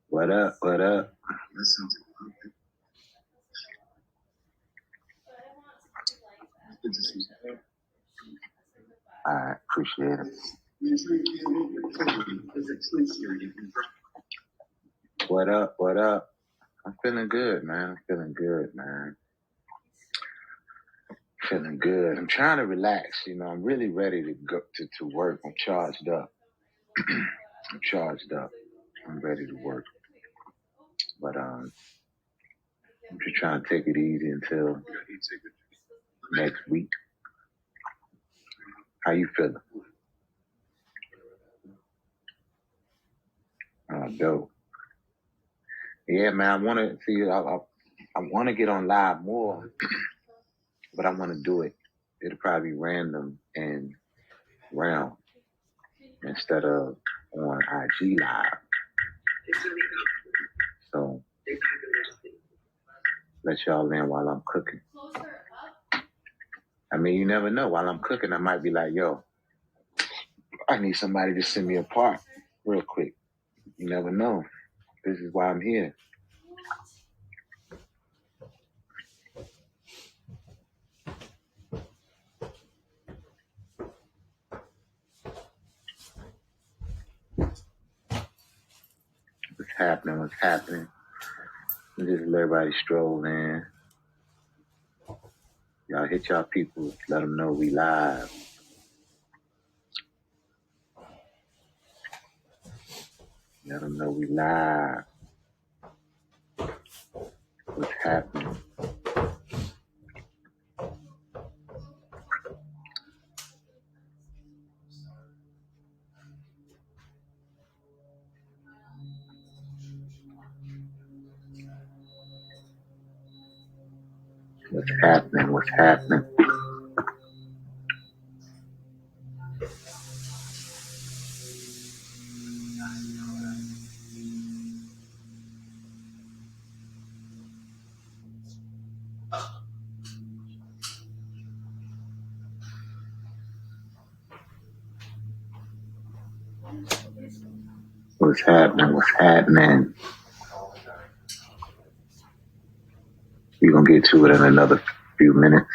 What up? What up? I appreciate it. What up? What up? I'm feeling good, man. I'm feeling good, man. Feeling good. I'm trying to relax. I'm really ready to go to work. I'm charged up. I'm charged up. I'm ready to work. But I'm just trying to take it easy until next week. How you feeling? Dope. Yeah, man. I want to see. I want to get on live more, but I want to do it. It'll probably be random and round instead of on IG live. So let y'all in while I'm cooking. I mean, you never know. While I'm cooking, I might be like, yo, I need somebody to send me a part real quick. You never know. This is why I'm here. What's happening? What's happening? Just let everybody stroll in. Y'all hit y'all people. Let them know we live. Let them know we live. What's happening? What's happening? What's happening? What's happening? What's happening? We're going to get to it in another few minutes.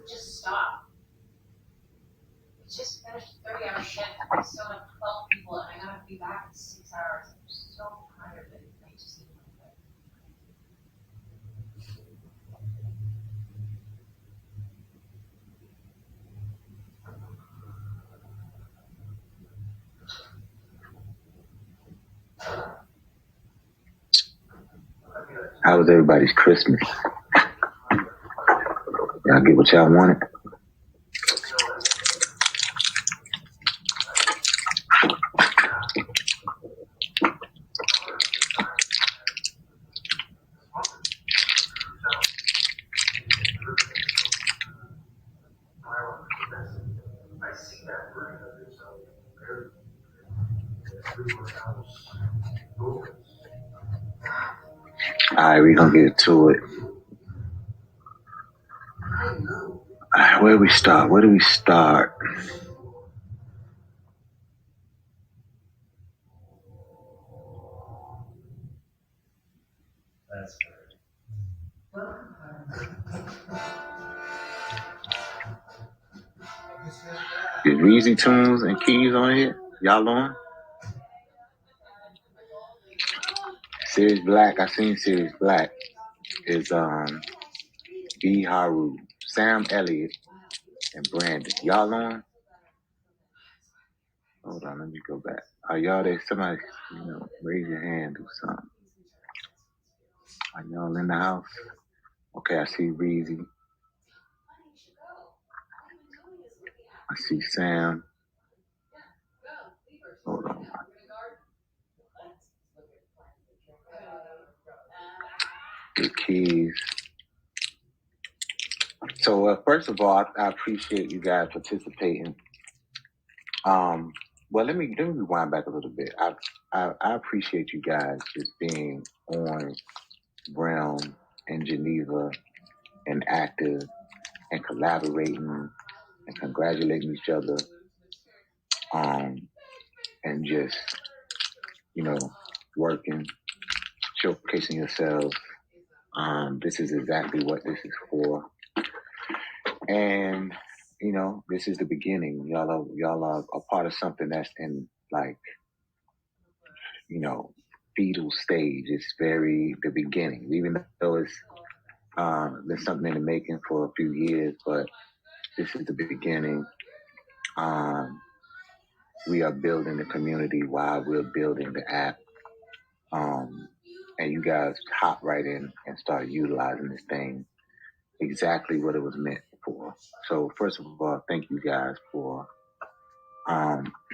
Just stop. It's just finished 30-hour shift. I still have 12 people and I gotta be back in 6 hours. I'm so tired that I just need my bed. How was everybody's Christmas? Y'all get what y'all wanted? Alright, we're going to get to it. Alright, where do we start? Where do we start? Is Reezy Tunes and Keys on here? Y'all on? Sirius Black, I seen Sirius Black. Is B Haru, Sam Elliott, and Brandon. Y'all on? Hold on, let me go back. Are y'all there? Somebody, raise your hand or something. Are y'all in the house? Okay, I see Reezy. I see Sam. Hold on. The Keys. So first of all, I appreciate you guys participating. Well, let me rewind back a little bit. I appreciate you guys just being on Realm and proactive and collaborating and congratulating each other, and just, working, showcasing yourselves. This is exactly what this is for. And, this is the beginning. Y'all are a part of something that's in, like, fetal stage. It's the beginning, even though it's been something in the making for a few years, but this is the beginning. We are building the community while we're building the app. And you guys hop right in and start utilizing this thing exactly what it was meant for. So first of all, thank you guys for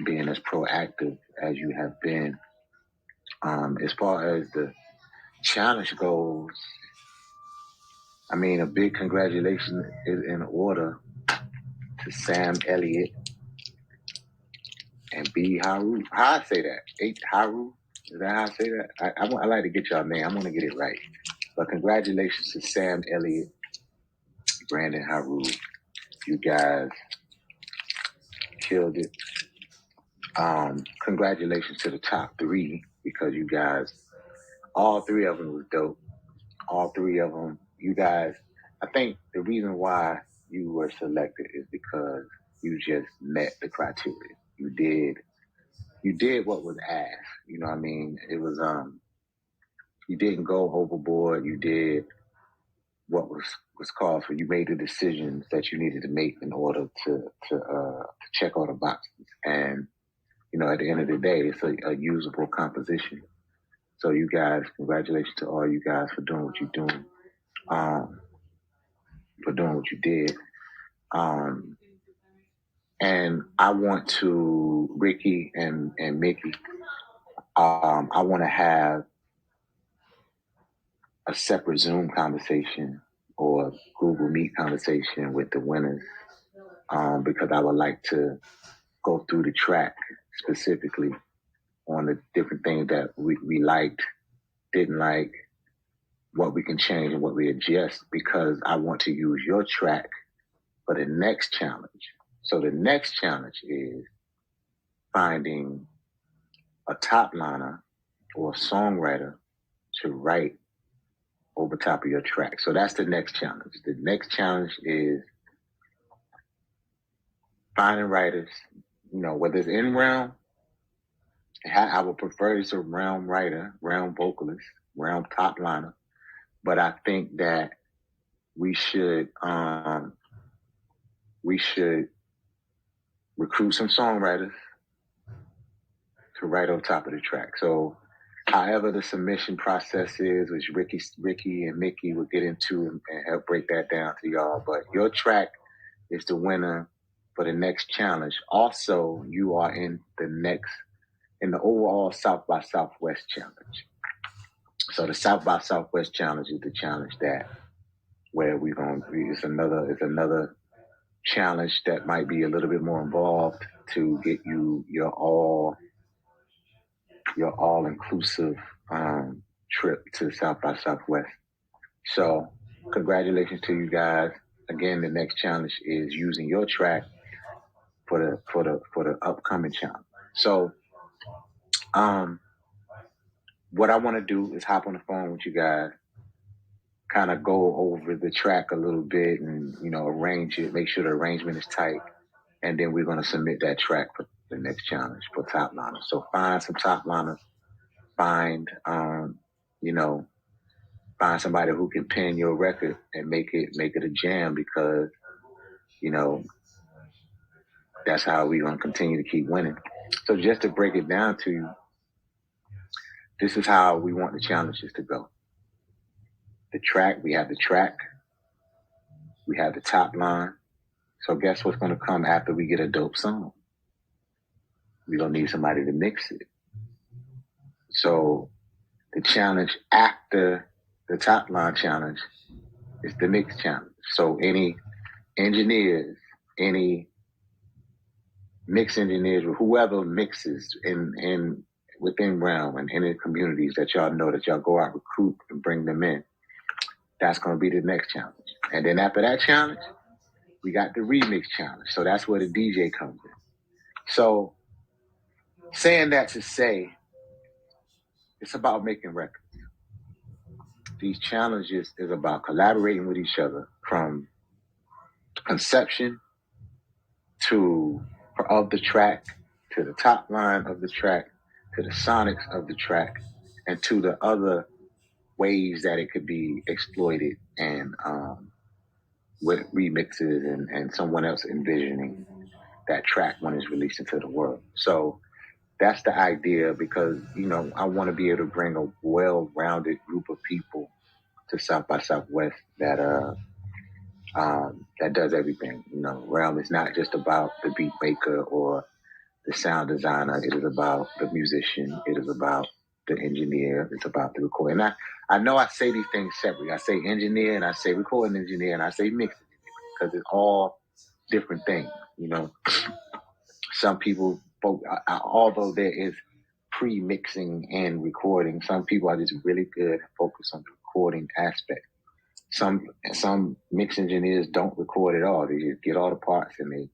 being as proactive as you have been. As far as the challenge goes, I mean, a big congratulations is in order to Sam Elliott and B. Haru. How I say that? H. Haru? Is that how I say that? I like to get y'all name. I'm going to get it right. But congratulations to Sam Elliott, Brandon Haru. You guys killed it. Congratulations to the top 3, because you guys, all 3 of them was dope. All 3 of them, you guys, I think the reason why you were selected is because you just met the criteria. You did what was asked. You know what I mean? It was, you didn't go overboard. You did what was called for. You made the decisions that you needed to make in order to check all the boxes. And, at the end of the day, it's a usable composition. So you guys, congratulations to all you guys for doing what you're doing, for doing what you did. And I want to, Ricky and Mickey, I want to have a separate Zoom conversation or Google Meet conversation with the winners, because I would like to go through the track specifically on the different things that we liked, didn't like, what we can change and what we adjust, because I want to use your track for the next challenge. So the next challenge is finding a top liner or a songwriter to write over top of your track. So that's the next challenge. The next challenge is finding writers, whether it's in round, I would prefer it's a round writer, round vocalist, round top liner. But I think that we should recruit some songwriters to write on top of the track. So however the submission process is, which Ricky and Mickey will get into and help break that down to y'all. But your track is the winner for the next challenge. Also, you are in the overall South by Southwest challenge. So the South by Southwest challenge is the challenge where it's another challenge that might be a little bit more involved to get you your all inclusive trip to South by Southwest. So congratulations to you guys. Again, the next challenge is using your track for the upcoming challenge. So what I want to do is hop on the phone with you guys, kind of go over the track a little bit and, arrange it, make sure the arrangement is tight. And then we're going to submit that track for the next challenge for top liners. So find some top liners, find somebody who can pen your record and make it a jam, because, that's how we're going to continue to keep winning. So just to break it down to you, this is how we want the challenges to go. We have the track, we have the top line. So guess what's going to come after we get a dope song? We're going to need somebody to mix it. So the challenge after the top line challenge is the mix challenge. So any engineers, any mix engineers, or whoever mixes in within Realm and in the communities that y'all know, that y'all go out, recruit and bring them in, that's going to be the next challenge. And then after that challenge, we got the remix challenge. So that's where the DJ comes in. So saying that to say, it's about making records. These challenges is about collaborating with each other from conception of the track, to the top line of the track, to the sonics of the track, and to the other ways that it could be exploited and with remixes and someone else envisioning that track when it's released into the world. So that's the idea, because, you know, I want to be able to bring a well-rounded group of people to South by Southwest that does everything. You know, Realm is not just about the beat maker or the sound designer. It is about the musician. It is about the engineer. It's about the recording. And I know I say these things separately. I say engineer, and I say recording engineer, and I say mix engineer, because it's all different things. You know, some people, although there is pre-mixing and recording, some people are just really good and focus on the recording aspect. Some mix engineers don't record at all. They just get all the parts and they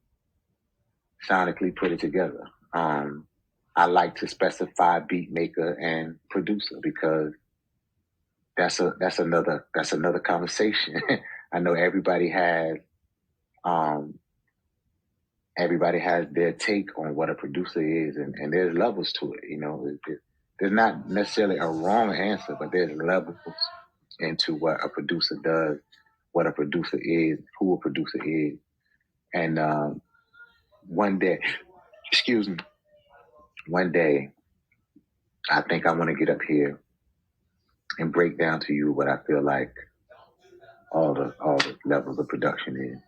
sonically put it together. I like to specify beat maker and producer, because that's another conversation. I know everybody has their take on what a producer is, and there's levels to it. You know, there's not necessarily a wrong answer, but there's levels into what a producer does, what a producer is, who a producer is. And one day, I think I want to get up here and break down to you what I feel like all the levels of production is.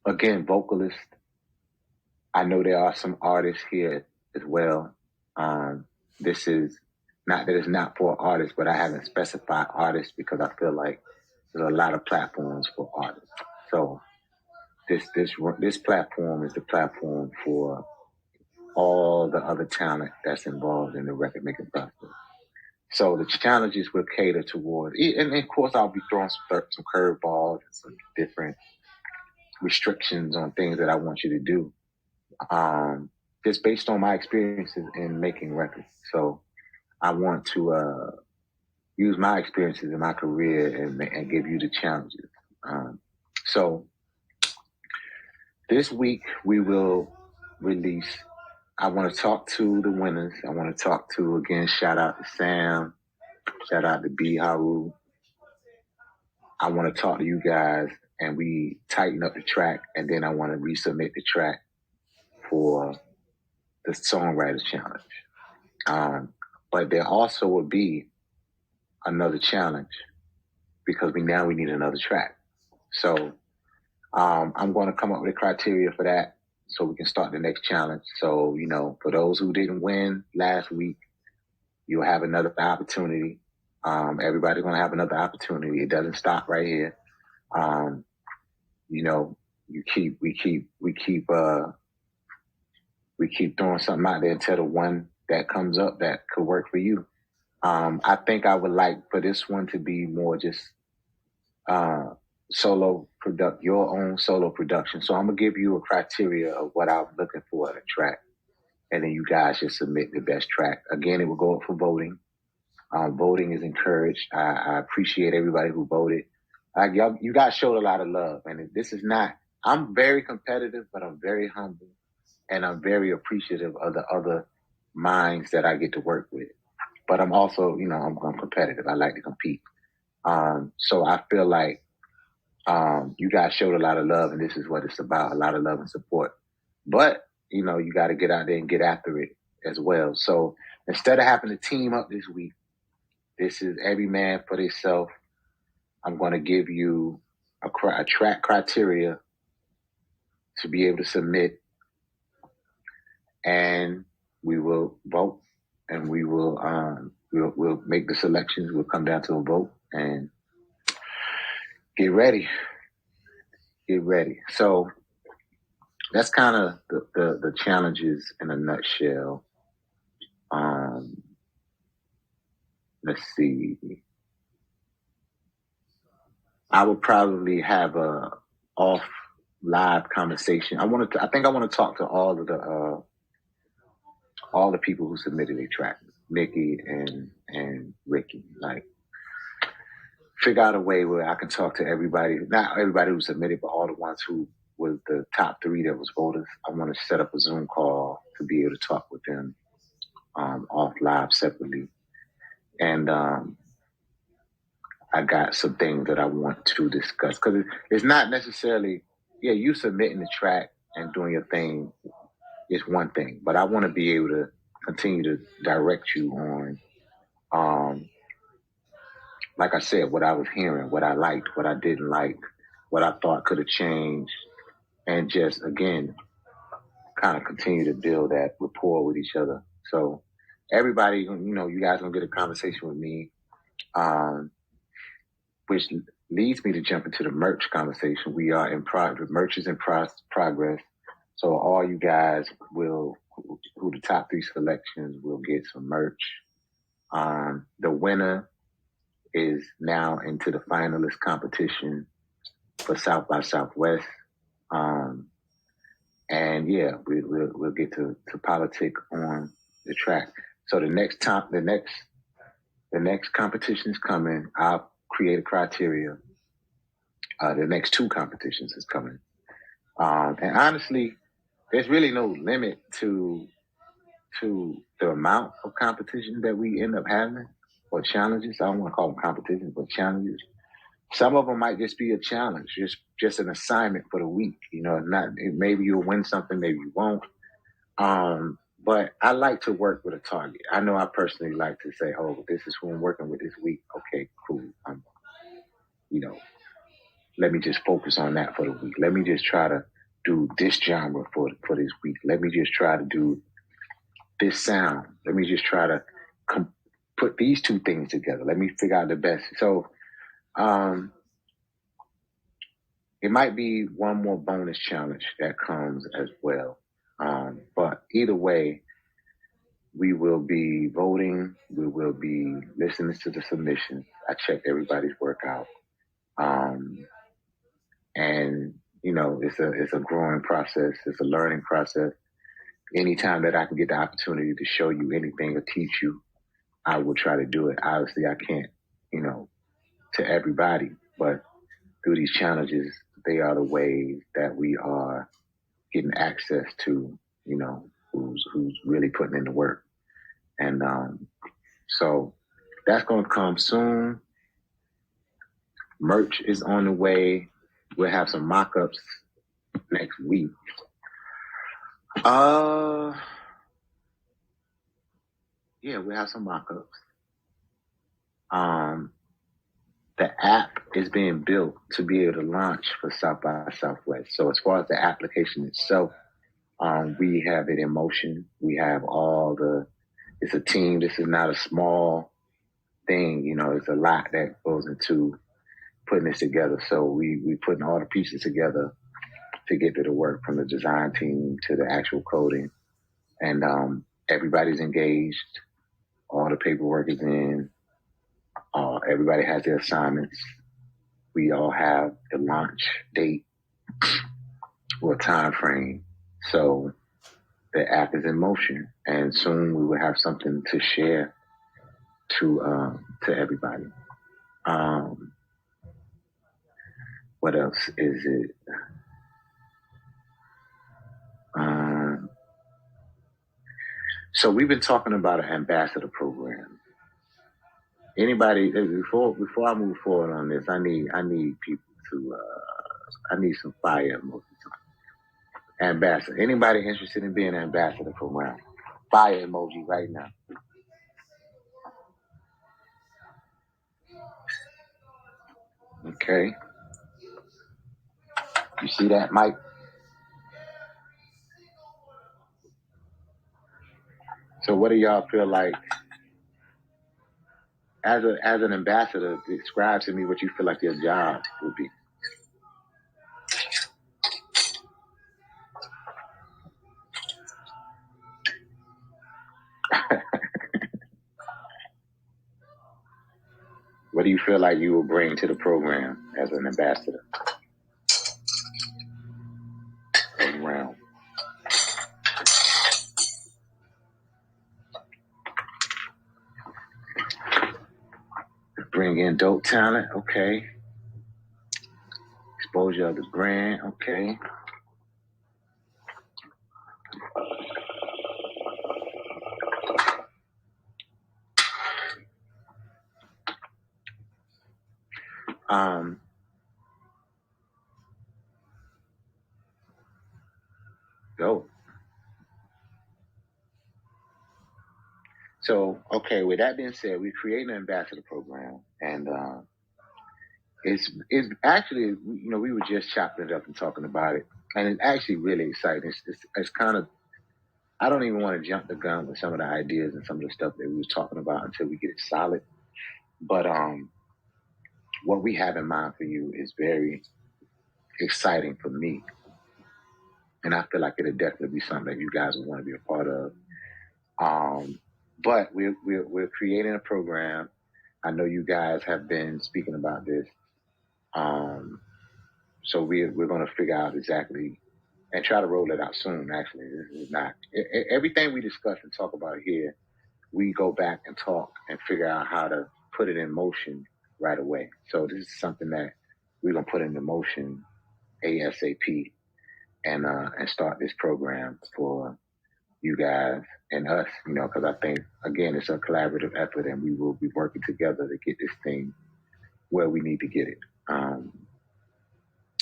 Again, vocalist. I know there are some artists here as well. This is not that it's not for artists, but I haven't specified artists because I feel like there's a lot of platforms for artists. So this platform is the platform for all the other talent that's involved in the record making process. So the challenges will cater toward, and of course I'll be throwing some curveballs and some different restrictions on things that I want you to do, just based on my experiences in making records. So I want to use my experiences in my career and give you the challenges. So this week we will release. I want to talk to the winners. I want to talk to, again, shout out to Sam, shout out to B Haru. I want to talk to you guys, and we tighten up the track, and then I want to resubmit the track for the Songwriters Challenge. But there also will be another challenge, because we need another track. So I'm going to come up with a criteria for that so we can start the next challenge. So, you know, for those who didn't win last week, you'll have another opportunity. Everybody's going to have another opportunity. It doesn't stop right here. You know, we keep throwing something out there until the one that comes up that could work for you. I think I would like for this one to be more just your own solo production. So I'm gonna give you a criteria of what I'm looking for in a track, and then you guys just submit the best track. Again, it will go up for voting. Voting is encouraged. I appreciate everybody who voted. You guys showed a lot of love, and this is not. I'm very competitive, but I'm very humble, and I'm very appreciative of the other minds that I get to work with. But I'm also, you know, I'm competitive. I like to compete. So I feel like you guys showed a lot of love, and this is what it's about, a lot of love and support. But, you know, you got to get out there and get after it as well. So instead of having to team up this week, this is every man for themselves. I'm going to give you a track criteria to be able to submit, and we will vote, and we will we'll make the selections. We'll come down to a vote and get ready. So that's kind of the challenges in a nutshell. let's see. I would probably have a off live conversation. I think I want to talk to all the people who submitted a track, Nikki and Ricky. Like, figure out a way where I can talk to everybody, not everybody who submitted, but all the ones who was the top 3 that was voters. I want to set up a Zoom call to be able to talk with them off live separately. And I got some things that I want to discuss, because it's not necessarily, you submitting the track and doing your thing is one thing, but I want to be able to continue to direct you on, like I said, what I was hearing, what I liked, what I didn't like, what I thought could have changed, and just, again, kind of continue to build that rapport with each other. So everybody, you guys gonna get a conversation with me, which leads me to jump into the merch conversation. We are in progress. Merch is in progress. So all you guys who the top 3 selections will get some merch. The winner is now into the finalist competition for South by Southwest. And we'll get to politic on the track. So the next competition is coming. I'll create a criteria. The next 2 competitions is coming. And honestly, there's really no limit to the amount of competition that we end up having, or challenges. I don't want to call them competitions, but challenges. Some of them might just be a challenge, just an assignment for the week. Maybe you'll win something, maybe you won't. But I like to work with a target. I know I personally like to say, oh, this is who I'm working with this week. Okay, cool. Let me just focus on that for the week. Let me just try to do this genre for this week. Let me just try to do this sound. Let me just try to put these 2 things together. Let me figure out the best. So it might be one more bonus challenge that comes as well. But either way, we will be voting. We will be listening to the submissions. I checked everybody's work out. And it's a growing process. It's a learning process. Anytime that I can get the opportunity to show you anything or teach you, I will try to do it. Obviously, I can't, to everybody, but through these challenges, they are the ways that we are getting access to, who's really putting in the work. And so that's going to come soon. Merch is on the way. We'll have some mock-ups next week. We'll have some mock-ups. The app is being built to be able to launch for South by Southwest. So as far as the application itself, we have it in motion. We have it's a team. This is not a small thing. It's a lot that goes into putting this together. So we putting all the pieces together to get to the work, from the design team to the actual coding. And everybody's engaged. All the paperwork is in. Everybody has their assignments. We all have the launch date or time frame. So the app is in motion, and soon we will have something to share to everybody. What else is it? So we've been talking about an ambassador program. Anybody, before I move forward on this, I need people to, I need some fire emojis. Ambassador. Anybody interested in being an ambassador program? Fire emoji right now. Okay. You see that, Mike? So what do y'all feel like, as an ambassador, describe to me what you feel like your job would be? What do you feel like you will bring to the program as an ambassador? Around. Bring in dope talent, okay. Exposure of the brand, okay. Dope. So, okay, with that being said, we created an ambassador program, and it's actually, you know, we were just chopping it up and talking about it, and it's actually really exciting. It's kind of, I don't even want to jump the gun with some of the ideas and some of the stuff that we were talking about until we get it solid. But what we have in mind for you is very exciting for me, and I feel like it'll definitely be something that you guys will want to be a part of. But we're creating a program. I know you guys have been speaking about this. So we're going to figure out exactly and try to roll it out soon. Actually, this is not everything we discuss and talk about here. We go back and talk and figure out how to put it in motion right away. So this is something that we're going to put into motion ASAP and start this program for you guys and us, you know, because I think, again, it's a collaborative effort and we will be working together to get this thing where we need to get it.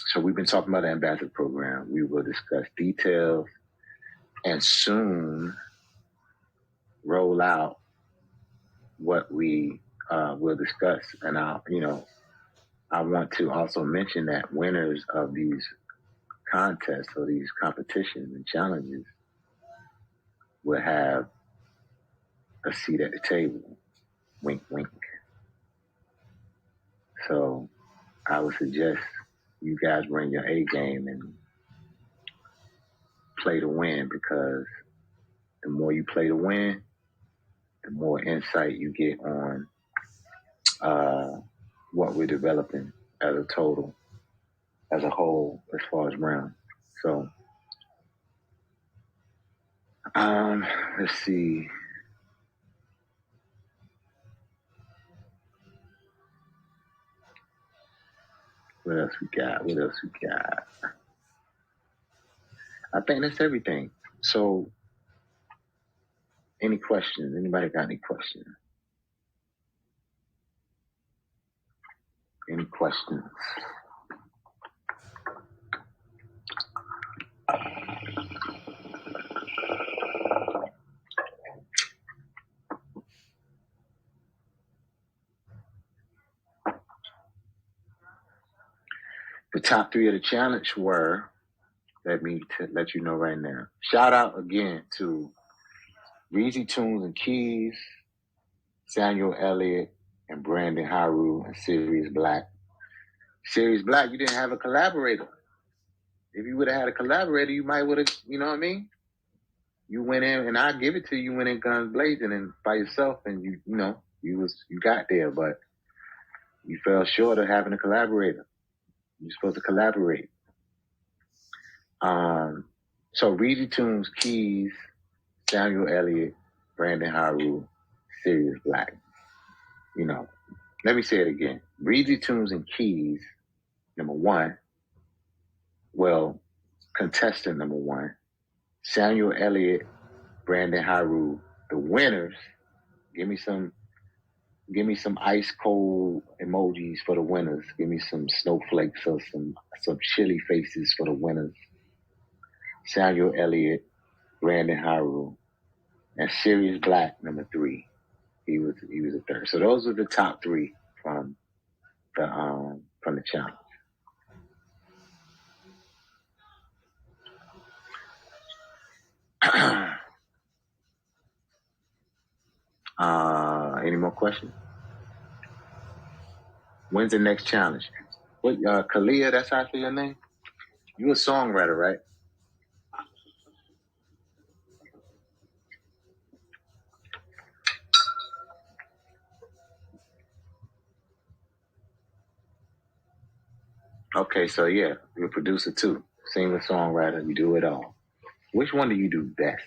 So we've been talking about the ambassador program. We will discuss details and soon roll out what we will discuss. And I want to also mention that winners of these contests or these competitions and challenges will have a seat at the table. Wink, wink. So I would suggest you guys bring your A game and play to win, because the more you play to win, the more insight you get on what we're developing as a total, as a whole, as far as round. So, let's see. What else we got? I think that's everything. So, any questions? Anybody got any questions? Any questions? The top 3 of the challenge were, let me let you know right now. Shout out again to Reezy Tunes and Keys, Samuel Elliott, and Brandon Haru, and Sirius Black. Sirius Black, you didn't have a collaborator. If you would have had a collaborator, you might would have, you know what I mean? You went in, and I give it to you, went in guns blazing and by yourself, and you got there, but you fell short of having a collaborator. You're supposed to collaborate. So Reezy Tunes, Keys, Samuel Elliott, Brandon Haru, Sirius Black. You know, let me say it again. Reezy Tunes and Keys, number 1. Well, contestant number 1. Samuel Elliott, Brandon Haru, the winners. Give me some ice cold emojis for the winners. Give me some snowflakes or some chili faces for the winners. Samuel Elliott, Brandon Haru, and Sirius Black, number 3. He was the third. So those are the top 3 from the challenge. Any more questions? When's the next challenge? What, Kalia, that's actually your name? You a songwriter, right? Okay, so yeah, you're a producer too. Singer, songwriter, you do it all. Which one do you do best?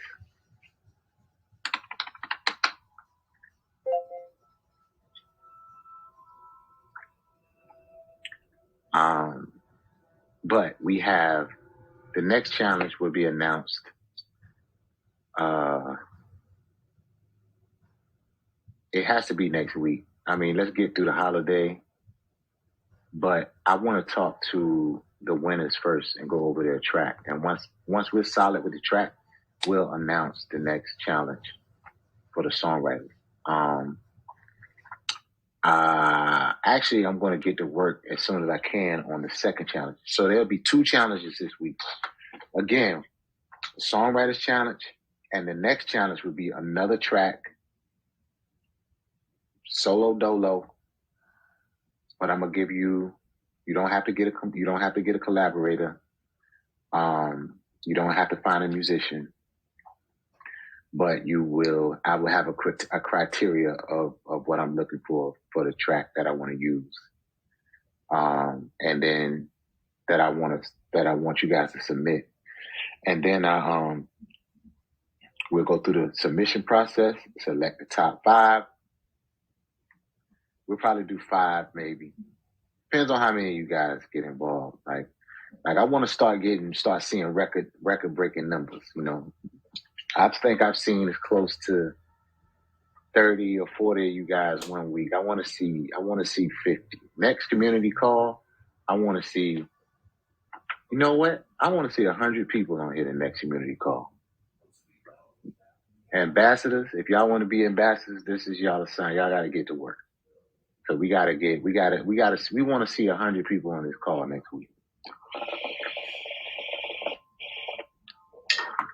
Um, but we have the next challenge will be announced. It has to be next week. I mean, let's get through the holiday, but I want to talk to the winners first and go over their track. And once we're solid with the track, we'll announce the next challenge for the songwriters. Actually, I'm going to get to work as soon as I can on the second challenge. So there'll be 2 challenges this week. Again, the songwriters challenge, and the next challenge will be another track, solo dolo. But I'm gonna give you. You don't have to get a collaborator. You don't have to find a musician, but I will have a criteria of what I'm looking for the track that I want to use, and then that I want you guys to submit, and then we'll go through the submission process, select the top 5. We'll probably do 5, maybe. Depends on how many of you guys get involved. Like I want to start seeing record breaking numbers. You know, I think I've seen as close to 30 or 40 of you guys one week. I want to see 50. Next community call, I want to see. You know what? I want to see 100 people on here the next community call. Ambassadors, if y'all want to be ambassadors, this is y'all sign. Y'all got to get to work. So we want to see 100 people on this call next week.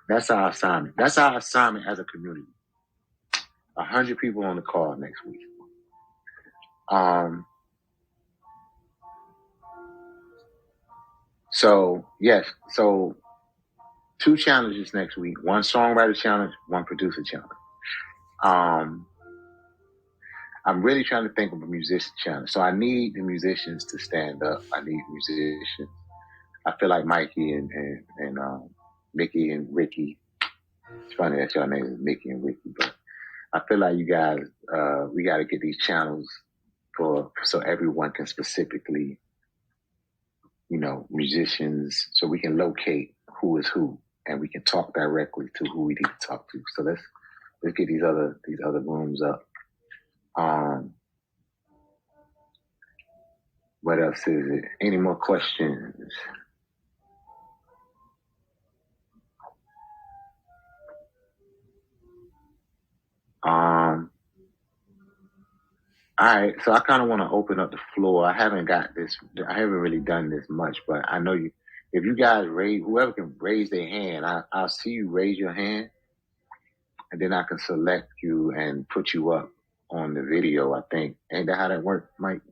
That's our assignment. That's our assignment as a community. 100 people on the call next week. So yes, so 2 challenges next week: 1 songwriter challenge, 1 producer challenge. I'm really trying to think of a musician challenge. So I need the musicians to stand up. I need musicians. I feel like Mikey and Mickey and Ricky. It's funny that your name is Mickey and Ricky, but I feel like you guys, we got to get these channels so everyone can specifically, musicians, so we can locate who is who, and we can talk directly to who we need to talk to. So let's get these other rooms up. What else is it? Any more questions? All right, so I kind of want to open up the floor. I haven't really done this much, but I know if you guys whoever can raise their hand, I'll see you raise your hand, and then I can select you and put you up on the video. I think, ain't that how that works, Mike?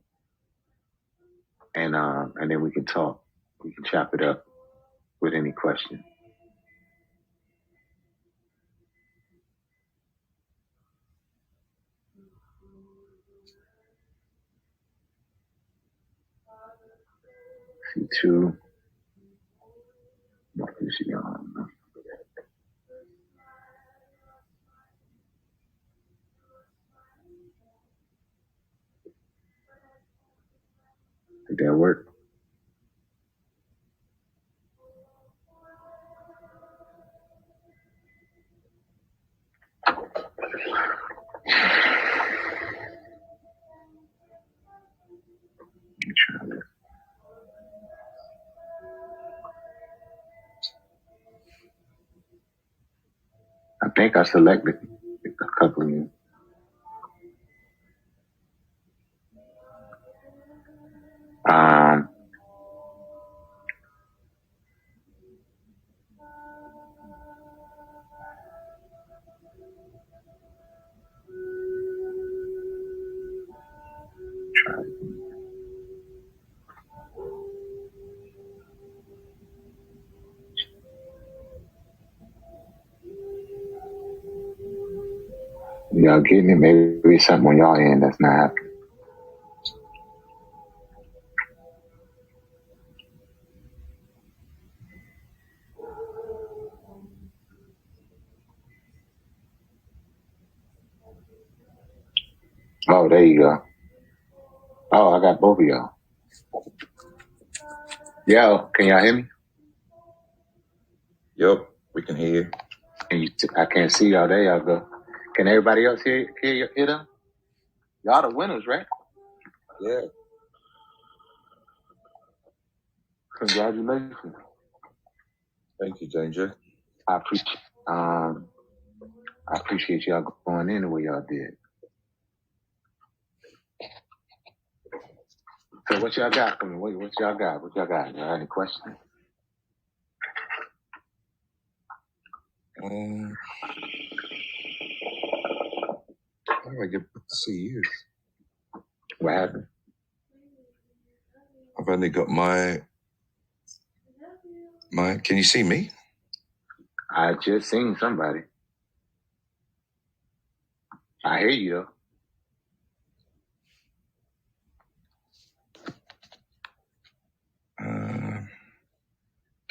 And then we can talk. We can chop it up with any question. C2. What is she on? Did that work? I think I selected a couple of you. Y'all getting it? Maybe something on y'all end that's not happening. Oh, there you go. Oh, I got both of y'all. Yo, can y'all hear me? Yep, we can hear you. I can't see y'all. There y'all go. Can everybody else hear them? Y'all the winners, right? Yeah. Congratulations. Thank you, Danger. I appreciate y'all going in the way y'all did. So what y'all got for me? What y'all got? What y'all got? Y'all any questions? How do I get to see you? What happened? I've only got my. Can you see me? I just seen somebody. I hear you though.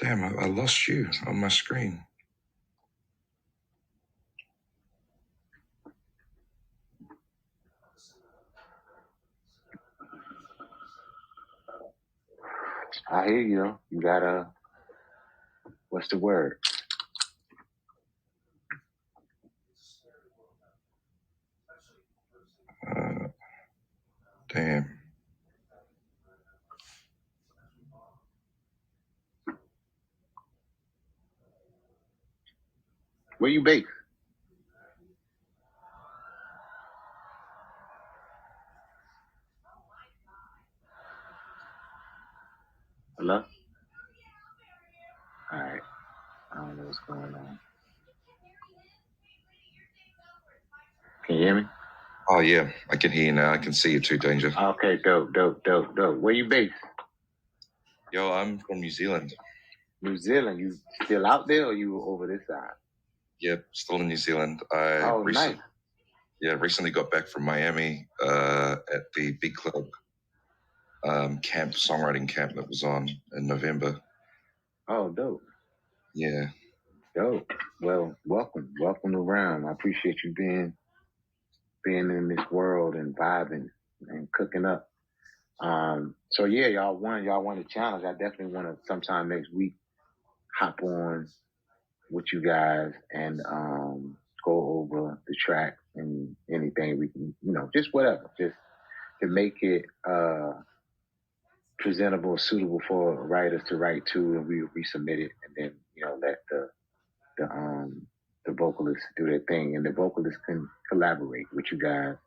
Damn, I lost you on my screen. I hear you though. You gotta. What's the word? Damn. Where you based? Hello? All right. I don't know what's going on. Can you hear me? Oh, yeah. I can hear you now. I can see you too, Danger. Okay, dope. Where you based? Yo, I'm from New Zealand. New Zealand. You still out there or you over this side? Yep, still in New Zealand. Nice. Yeah, recently got back from Miami at the Big Club songwriting camp that was on in November. Oh, dope. Yeah. Dope. Well, welcome around. I appreciate you being in this world and vibing and cooking up. So yeah, y'all won the challenge. I definitely want to sometime next week hop on with you guys and go over the track and anything we can, just whatever, just to make it presentable, suitable for writers to write to, and we resubmit it, and then let the vocalists do their thing, and the vocalists can collaborate with you guys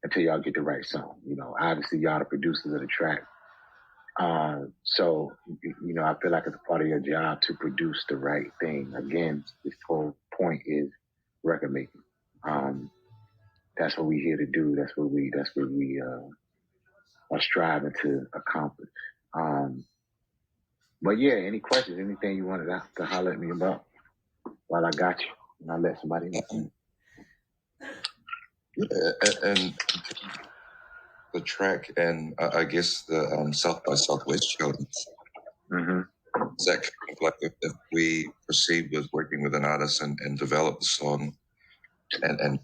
until y'all get the right song. Obviously y'all the producers of the track. So I feel like it's a part of your job to produce the right thing. Again, this whole point is record making. That's what we're here to do. That's what we are striving to accomplish. But yeah, any questions, anything you wanted to holler at me about while I got you, and I'll let somebody know. And the track and I guess the South by Southwest challenge. Mm-hmm. Is that kind of like if we proceed with working with an artist and develop the song and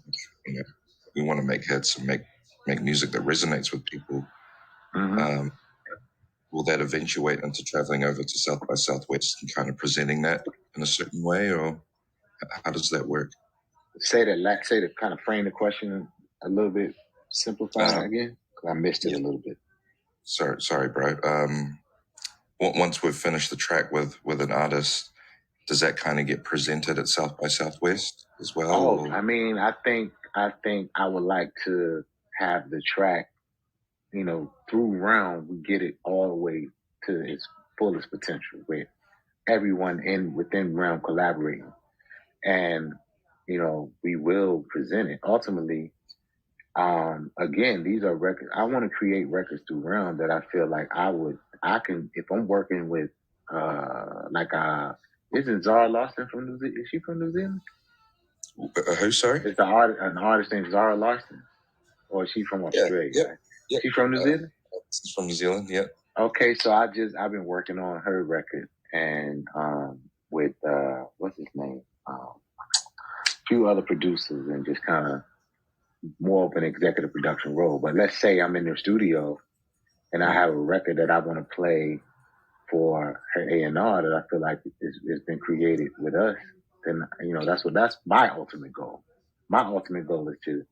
we want to make hits and make music that resonates with people, Mm-hmm. Will that eventuate into traveling over to South by Southwest and kind of presenting that in a certain way, or how does that work? Say to kind of frame the question a little bit, simplify again, because I missed it a little bit. Sorry, bro. Once we've finished the track with an artist, does that kind of get presented at South by Southwest as well? Oh, I mean, I think I would like to have the track, through round, we get it all the way to its fullest potential with everyone within round collaborating. And, we will present it. Ultimately, again, these are records. I want to create records through round that I feel like I can, if I'm working with, isn't Zara Larson from New Zealand? Is she from New Zealand? Who, sorry? It's an artist named Zara Larson. Or is she from Australia? Yeah, right? She from New Zealand? She's from New Zealand, yeah. Okay, so I've been working on her record and with what's his name? A few other producers and just kind of more of an executive production role. But let's say I'm in the studio and I have a record that I want to play for her A&R that I feel like it's been created with us, then, you know, that's my ultimate goal. My ultimate goal is to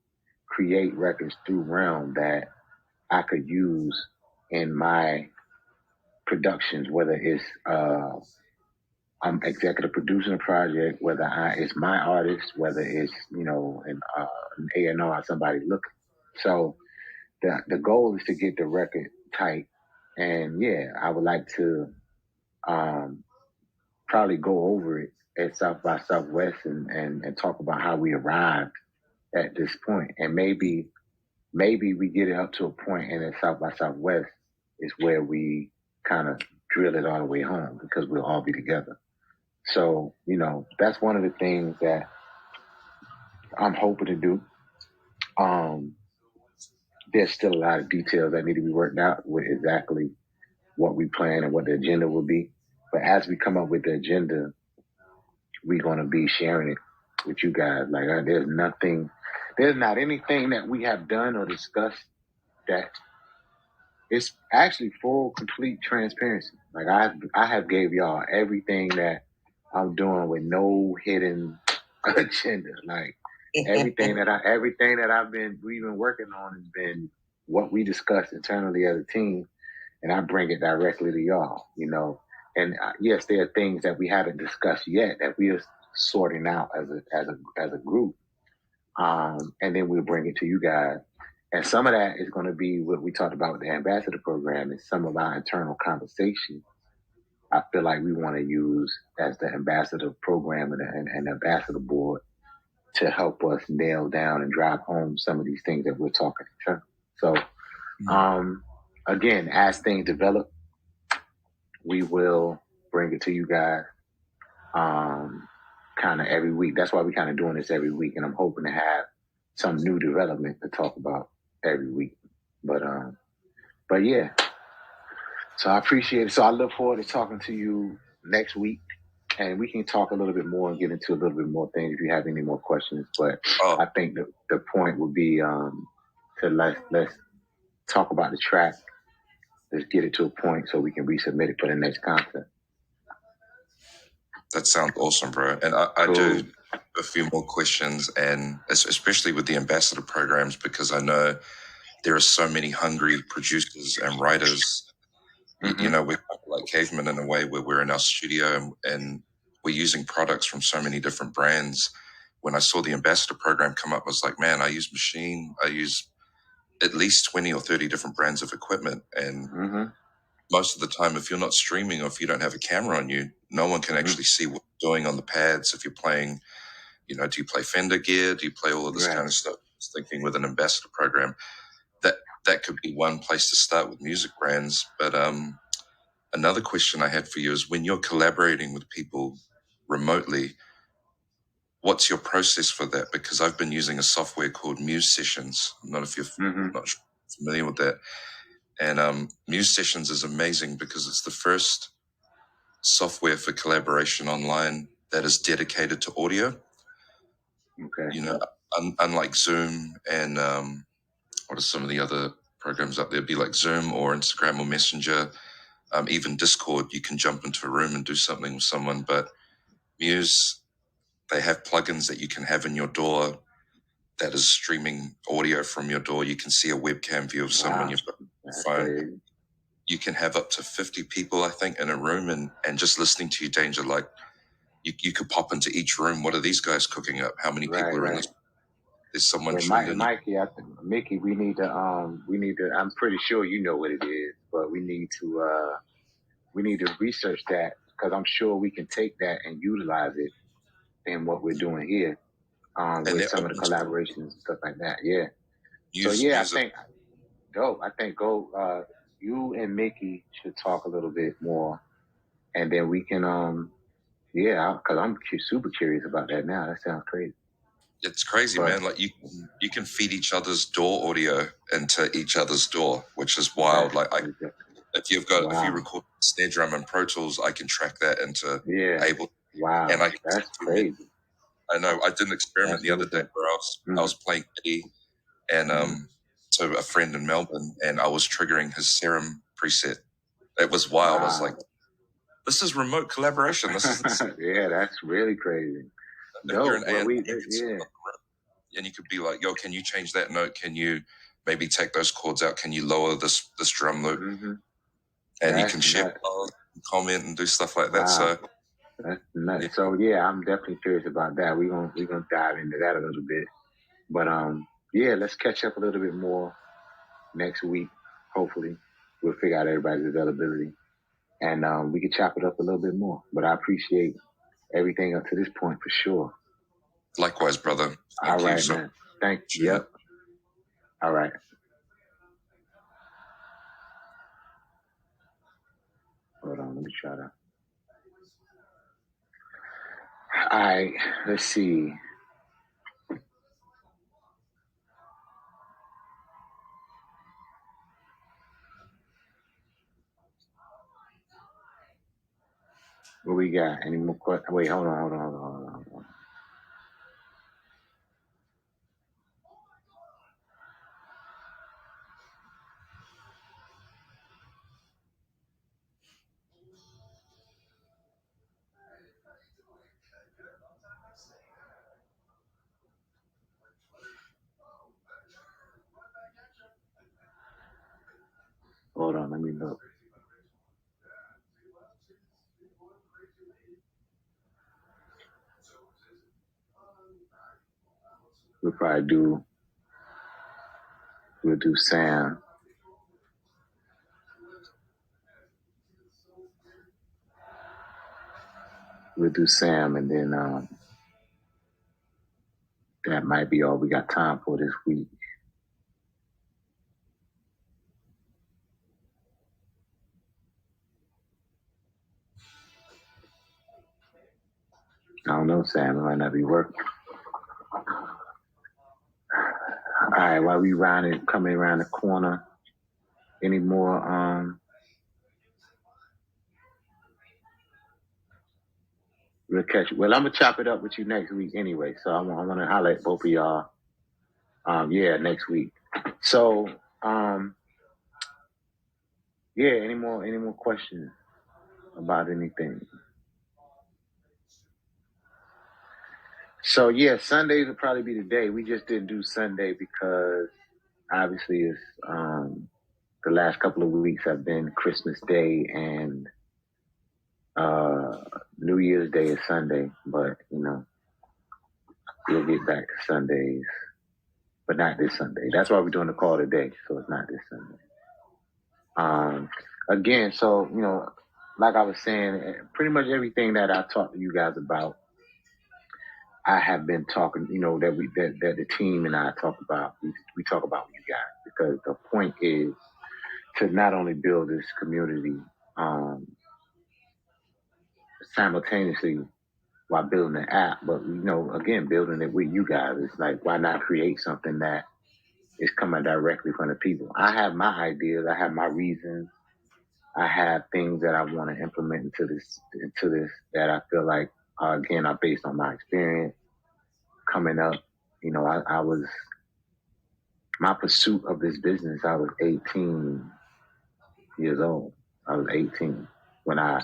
create records through Realm that I could use in my productions, whether it's I'm executive producing a project, whether it's my artist, whether it's, you know, an A&R, somebody looking. So the goal is to get the record tight. And yeah, I would like to probably go over it at South by Southwest and talk about how we arrived at this point. And maybe we get it up to a point and at South by Southwest is where we kind of drill it all the way home because we'll all be together. So, you know, that's one of the things that I'm hoping to do. There's still a lot of details that need to be worked out with exactly what we plan and what the agenda will be. But as we come up with the agenda, we're going to be sharing it with you guys. Like, there's not anything that we have done or discussed that it's actually full, complete transparency. Like, I have gave y'all everything that I'm doing with no hidden agenda. Like, everything that we've been working on has been what we discussed internally as a team, and I bring it directly to y'all, you know. And yes, there are things that we haven't discussed yet that we are sorting out as a group, and then we'll bring it to you guys. And some of that is going to be what we talked about with the ambassador program, and some of our internal conversation. I feel like we want to use as the ambassador program and the ambassador board to help us nail down and drive home some of these things that we're talking about. So, again, as things develop, we will bring it to you guys kind of every week. That's why we're kind of doing this every week, and I'm hoping to have some new development to talk about every week. But yeah. So I appreciate it. So I look forward to talking to you next week, and we can talk a little bit more and get into a little bit more things if you have any more questions. But I think the point would be to let's talk about the track. Let's get it to a point so we can resubmit it for the next concert. That sounds awesome, bro. And I Cool. do a few more questions, and especially with the ambassador programs, because I know there are so many hungry producers and writers. Mm-hmm. You know, we're like cavemen in a way where we're in our studio and we're using products from so many different brands. When I saw the ambassador program come up, I was like, man, I use Machine. I use at least 20 or 30 different brands of equipment. And most of the time, if you're not streaming or if you don't have a camera on you, no one can actually see what you're doing on the pads. If you're playing, you know, do you play Fender gear? Do you play all of this kind of stuff? I was thinking with an ambassador program, that could be one place to start with music brands. But another question I had for you is when you're collaborating with people remotely, what's your process for that? Because I've been using a software called Muse Sessions. I'm not if you're not familiar with that. And Muse Sessions is amazing because it's the first software for collaboration online that is dedicated to audio. Okay. You know, unlike Zoom and what are some of the other programs up there? Be like Zoom or Instagram or Messenger, even Discord. You can jump into a room and do something with someone. But Muse, they have plugins that you can have in your door that is streaming audio from your door. You can see a webcam view of someone. You've got your phone. Crazy. You can have up to 50 people, I think, in a room, and just listening to you, Danger, like you could pop into each room. What are these guys cooking up? How many people are in this? There's someone tuned in. Mikey, Mickey, we need to, I'm pretty sure you know what it is, but we need to research that because I'm sure we can take that and utilize it in what we're doing here, with some of the collaborations and stuff like that. Yeah. I think you and Mickey should talk a little bit more, and then we can, because I'm super curious about that now. That sounds crazy. It's crazy, man. Like you can feed each other's door audio into each other's door, which is wild. Like if you record snare drum in Pro Tools, I can track that into Ableton. Wow, that's crazy. I know. I did an experiment the other day where I was playing MIDI and to a friend in Melbourne, and I was triggering his serum preset. It was wild. I was like, this is remote collaboration. This is yeah, that's really crazy. if you're an Well, and you could be like, yo, can you change that note? Can you maybe take those chords out? Can you lower this drum loop? And you can share, comment, and do stuff like that. So that's nuts. Yeah. So yeah, I'm definitely curious about that. We're gonna dive into that a little bit. But yeah, let's catch up a little bit more next week. Hopefully, we'll figure out everybody's availability, and we can chop it up a little bit more. But I appreciate everything up to this point for sure. Likewise, brother. All right, man. Thank you. Yep. All right. Hold on, let me try that. All right, let's see. What we got? Any more questions? Wait, hold on. Hold on, let me look. We'll do Sam. We'll do Sam, and then that might be all we got time for this week. I don't know, Sam. It might not be working. All right, while we coming around the corner, any more we'll catch you. Well, I'm gonna chop it up with you next week anyway. So I want to highlight both of y'all. Yeah, next week. So yeah, any more questions about anything? So yeah, Sundays will probably be the day. We just didn't do Sunday because obviously it's the last couple of weeks have been Christmas Day and New Year's Day is Sunday, but we'll get back to Sundays, but not this Sunday. That's why we're doing the call today, so it's not this Sunday. Again, so like I was saying, pretty much everything that I talked to you guys about, I have been talking, that the team and I talk about. We talk about with you guys because the point is to not only build this community simultaneously while building the app, but again, building it with you guys. It's like, why not create something that is coming directly from the people? I have my ideas, I have my reasons, I have things that I want to implement into this that I feel like again are based on my experience coming up. I was my pursuit of this business. I was 18 years old. I was 18 when I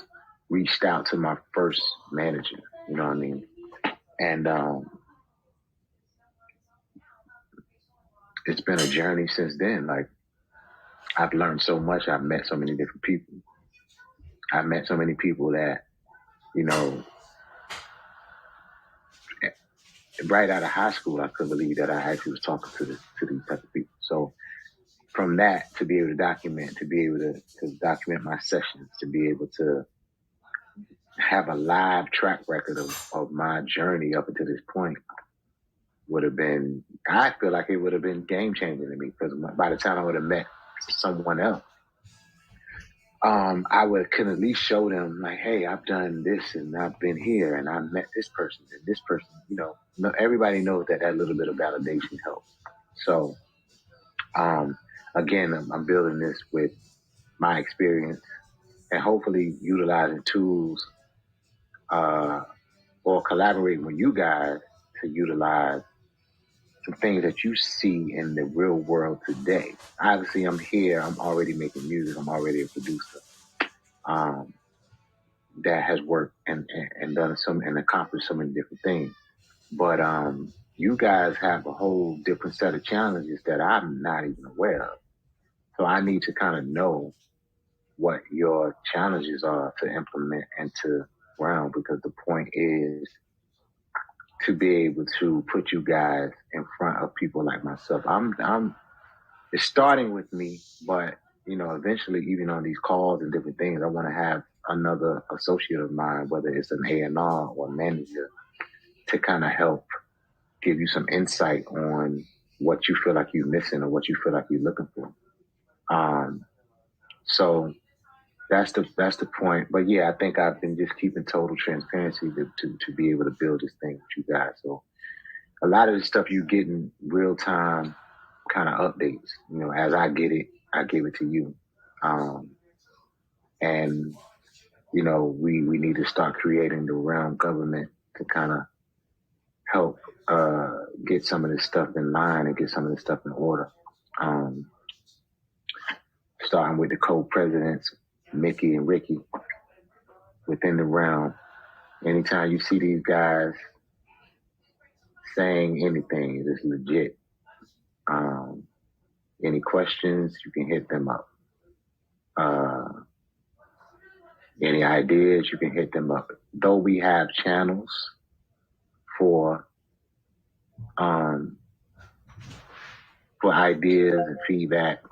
reached out to my first manager. You know what I mean? And it's been a journey since then. Like, I've learned so much. I've met so many different people. I've met so many people that, right out of high school, I couldn't believe that I actually was talking to these type of people. So from that, to be able to document, to document my sessions, to be able to have a live track record of my journey up until this point I feel like it would have been game changing to me, because by the time I would have met someone else, I could at least show them, like, hey, I've done this and I've been here and I met this person and this person. Everybody knows that little bit of validation helps. So, again, I'm building this with my experience and hopefully utilizing tools or collaborating with you guys to utilize some things that you see in the real world today. Obviously, I'm here. I'm already making music. I'm already a producer that has worked and done some and accomplished so many different things. But you guys have a whole different set of challenges that I'm not even aware of. So I need to kind of know what your challenges are to implement and to ground, because the point is to be able to put you guys in front of people like myself. It's starting with me, but eventually, even on these calls and different things, I want to have another associate of mine, whether it's an A&R or manager, to kind of help give you some insight on what you feel like you're missing or what you feel like you're looking for. So that's the point. But yeah, I think I've been just keeping total transparency to be able to build this thing with you guys. So a lot of the stuff you get in real time kind of updates. As I get it, I give it to you. And we need to start creating the realm government to kind of help get some of this stuff in line and get some of this stuff in order. Starting with the co-presidents, Mickey and Ricky, within the realm. Anytime you see these guys saying anything, it's legit. Any questions, you can hit them up. Any ideas, you can hit them up. Though we have channels for ideas and feedback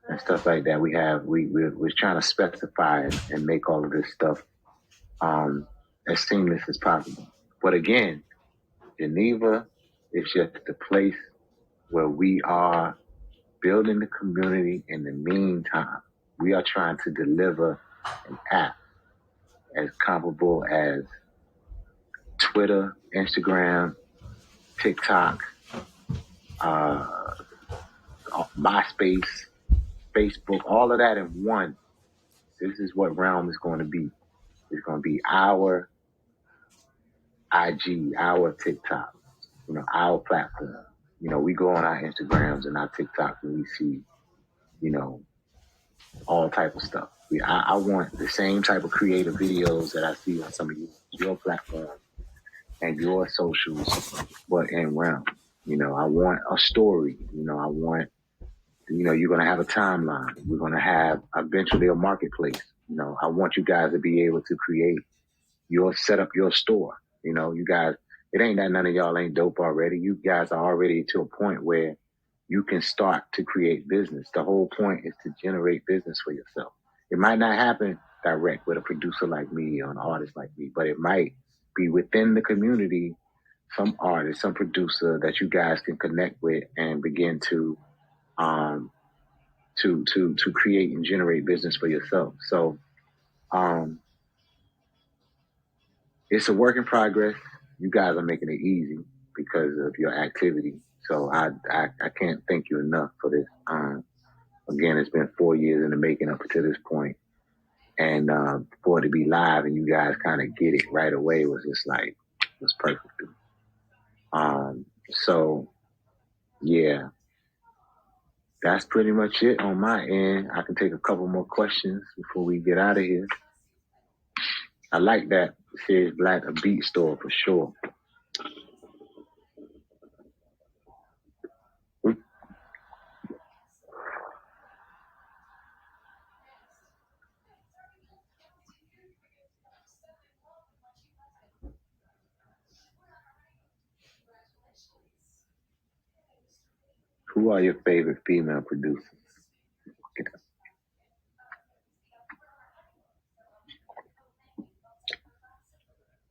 and stuff like that, we're trying to specify and make all of this stuff as seamless as possible. But again, Geneva is just the place where we are building the community. In the meantime, we are trying to deliver an app as comparable as Twitter, Instagram, TikTok, MySpace, Facebook, all of that in one. This is what Realm is going to be. It's going to be our IG, our TikTok, our platform. We go on our Instagrams and our TikToks and we see, all type of stuff. I want the same type of creative videos that I see on some of your platforms and your socials, but in Realm. I want a story. I want, you're going to have a timeline. We're going to have eventually a marketplace. I want you guys to be able to set up your store. You guys, it ain't that none of y'all ain't dope already. You guys are already to a point where you can start to create business. The whole point is to generate business for yourself. It might not happen direct with a producer like me or an artist like me, but it might be within the community, some artist, some producer that you guys can connect with and begin to create and generate business for yourself. So it's a work in progress. You guys are making it easy because of your activity. So I can't thank you enough for this. Again, it's been 4 years in the making up to this point. And for it to be live and you guys kind of get it right away was just like, it was perfect. So, yeah, that's pretty much it on my end. I can take a couple more questions before we get out of here. I like that Serious Black, a beat store for sure. Who are your favorite female producers?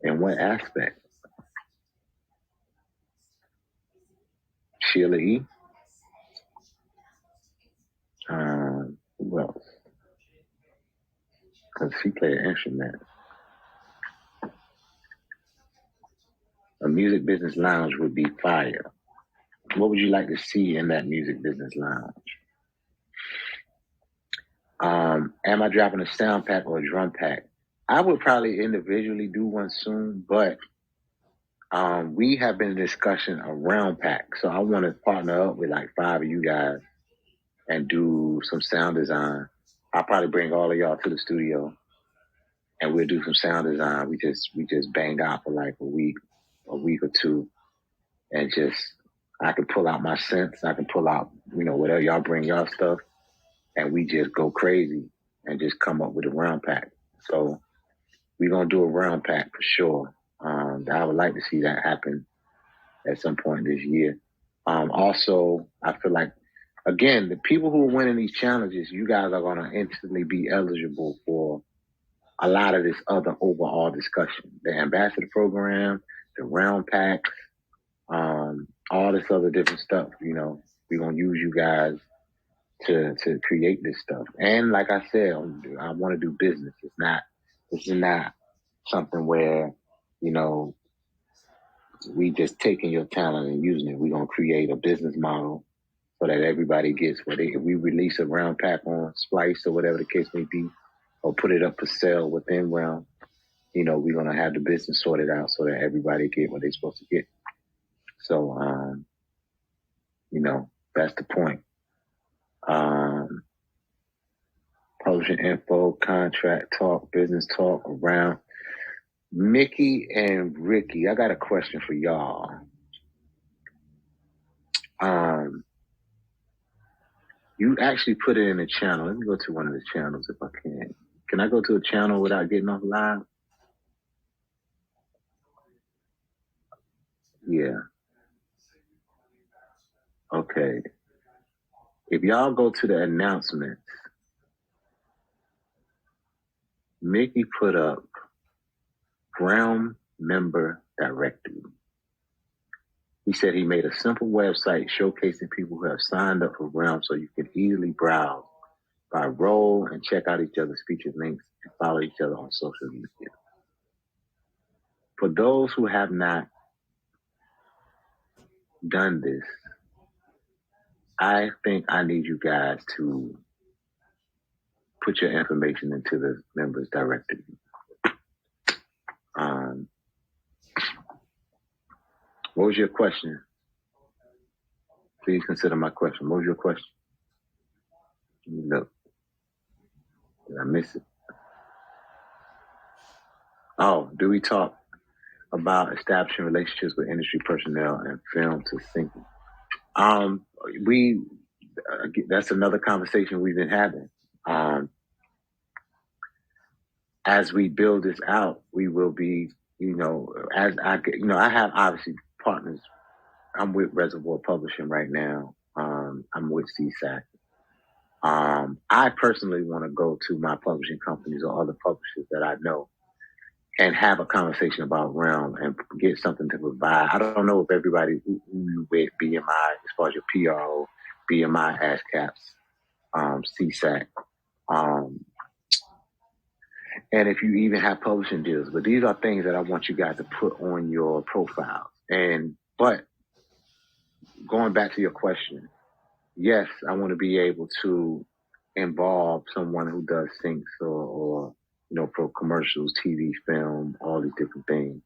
In what aspect? Sheila E. Who else? Because she played an instrument. A music business lounge would be fire. What would you like to see in that music business lounge? Am I dropping a sound pack or a drum pack? I would probably individually do one soon, but We have been in discussion around pack. So I want to partner up with like 5 of you guys and do some sound design. I'll probably bring all of y'all to the studio and we'll do some sound design. We just bang out for like a week or two, and just I can pull out my synths, I can pull out, whatever y'all bring y'all stuff, and we just go crazy and just come up with a round pack. So we're gonna do a round pack for sure. I would like to see that happen at some point this year. Also, I feel like, again, the people who are winning these challenges, you guys are gonna instantly be eligible for a lot of this other overall discussion. The ambassador program, the round packs, all this other different stuff. We're gonna use you guys to create this stuff. And like I said, I want to do business. This is not something where, we just taking your talent and using it. We're gonna create a business model so that everybody gets what if we release a round pack on Splice or whatever the case may be, or put it up for sale within Realm, we're gonna have the business sorted out so that everybody get what they're supposed to get. So, that's the point. Publishing info, contract talk, business talk around. Mickey and Ricky, I got a question for y'all. You actually put it in the channel. Let me go to one of the channels if I can. Can I go to a channel without getting off live? Yeah. Okay. If y'all go to the announcements, Mickey put up Realm member directory. He said he made a simple website showcasing people who have signed up for Realm so you can easily browse by role and check out each other's featured links and follow each other on social media. For those who have not done this, I think I need you guys to put your information into the members directory. What was your question? Please consider my question. What was your question? Look, did I miss it? Oh, do we talk about establishing relationships with industry personnel and film to syncing? That's another conversation we've been having. As we build this out, we will be, I have obviously partners. I'm with Reservoir Publishing right now. I'm with CSAC. I personally want to go to my publishing companies or other publishers that I know and have a conversation about Realm and get something to provide. I don't know if everybody who you with BMI, as far as your PRO, BMI, ASCAPs, CSAC, and if you even have publishing deals. But these are things that I want you guys to put on your profiles. But going back to your question, yes, I want to be able to involve someone who does syncs or for commercials, TV, film, all these different things.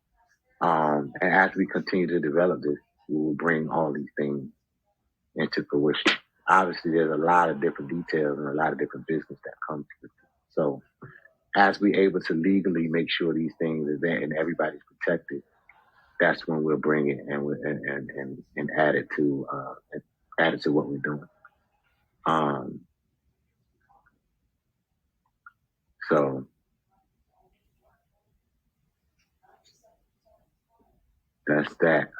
And as we continue to develop this, we will bring all these things into fruition. Obviously, there's a lot of different details and a lot of different business that comes with it. So as we're able to legally make sure these things are there and everybody's protected, that's when we'll bring it and add it to what we're doing. So that's that.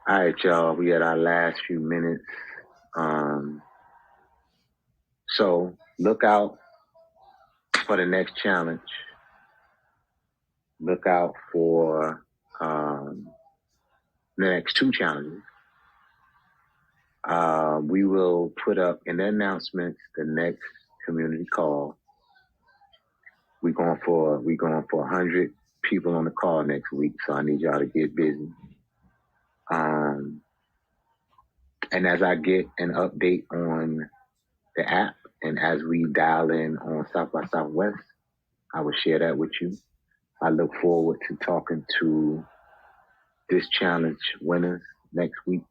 All right, y'all. We at our last few minutes. So look out for the next challenge. Look out for the next 2 challenges. We will put up in the announcements the next community call. We're going for 100 people on the call next week, so I need y'all to get busy. And as I get an update on the app and as we dial in on South by Southwest, I will share that with you. I look forward to talking to this challenge winners next week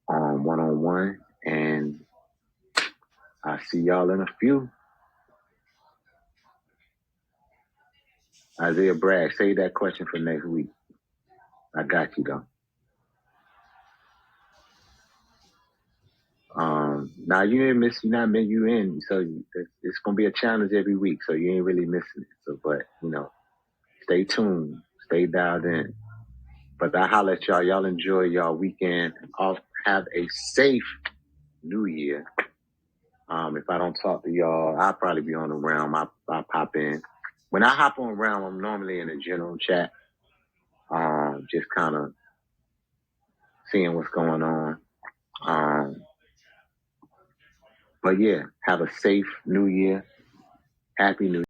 on one-on-one, and I'll see y'all in a few. Isaiah Bragg, save that question for next week. I got you though. Now you ain't miss, you in, so it's gonna be a challenge every week, so you ain't really missing it. So, but stay tuned, stay dialed in. But I holler at y'all. Y'all enjoy y'all weekend. Have a safe New Year. If I don't talk to y'all, I'll probably be on the realm. I'll pop in. When I hop on realm, I'm normally in a general chat, just kind of seeing what's going on. But yeah, have a safe New Year. Happy New Year.